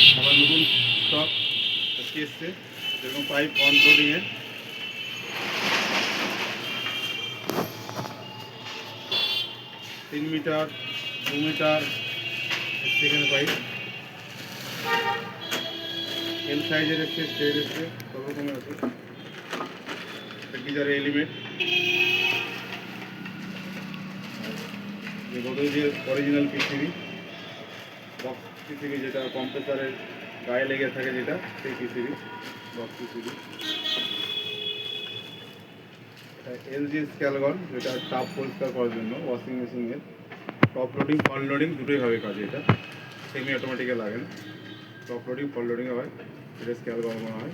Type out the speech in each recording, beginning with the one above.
আবার নতুন স্টক আজকে এসছে, যেরকম পাইপ অনলোডিংয়ে 3 মিটার 2 মিটার এখানে পাইপ এল সাইজের এসছে, স্ট্রেট এসছে, সব রকমের আছে। গিজারের এলিমেন্ট, গোদরেজের অরিজিনাল পিসিবি বক্স পিসিবি, যেটা কম্প্রেসারের গায়ে লেগে থাকে যেটা, সেই পিসিবি বক্স পিসিবি। এটা এলজি স্ক্যালগন, যেটা টাপ পরিষ্কার করার জন্য ওয়াশিং মেশিনের টপ লোডিং ফল লোডিং দুটোই হবে কাজে। এটা সেমি অটোমেটিকে লাগে না, টপ লোডিং ফল লোডিংয়ে হয়, এটা স্ক্যালগন হয়।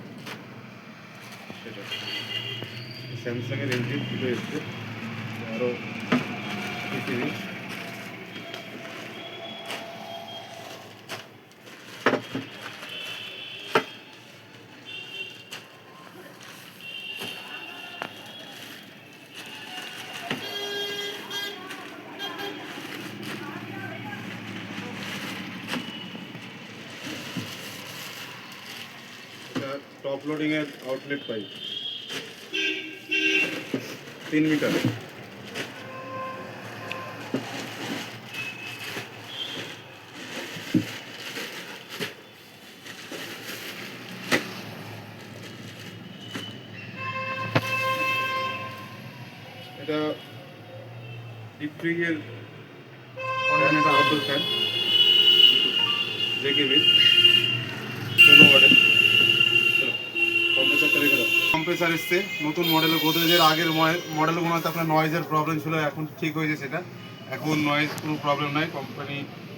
সেটা স্যামসাংয়ের এলজি দুটো এসছে, আরও পিসিবি। টপ লোডিংয়ের আউটলেট পাইপ 3 মিটার। এটা ডিপ ফ্রিজের ফ্যান, এটা আউটডোর ফ্যান জেকেবি 16 ওয়াটের। কম্প্রেসারটা রেখে দাও। কম্প্রেসার এসছে নতুন মডেলের, গোদরেজের আগের মডেলগুলোতে আপনার নয়েজের প্রবলেম ছিল, এখন ঠিক হয়েছে সেটা। এখন নয়েজ কোনো প্রবলেম নাই, কোম্পানি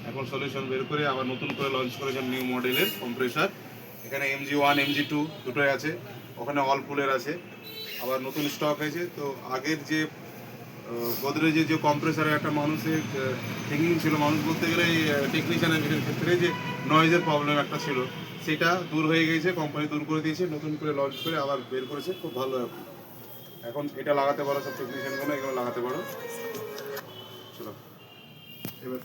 এখন সলিউশন বের করে আবার নতুন করে লঞ্চ করেছেন নিউ মডেলের কম্প্রেসার। এখানে MG1 MG2 দুটোই আছে, ওখানে অল পুলের আছে, আবার নতুন স্টক হয়েছে। তো আগের যে গোদরেজের যে কম্প্রেসারের একটা মানুষের থিঙ্কিং ছিল, মানুষ বলতে গেলে টেকনিশিয়ানের ক্ষেত্রে যে নয়েজের প্রবলেম একটা ছিল, সেটা দূর হয়ে গেছে, কোম্পানি দূর করে দিয়েছে, নতুন করে লঞ্চ করে আবার বের করেছে, খুব ভালো। এখন এটা লাগাতে পারো, সব টেকনিশিয়ানগুলো এগুলো লাগাতে পারো। চলো এবার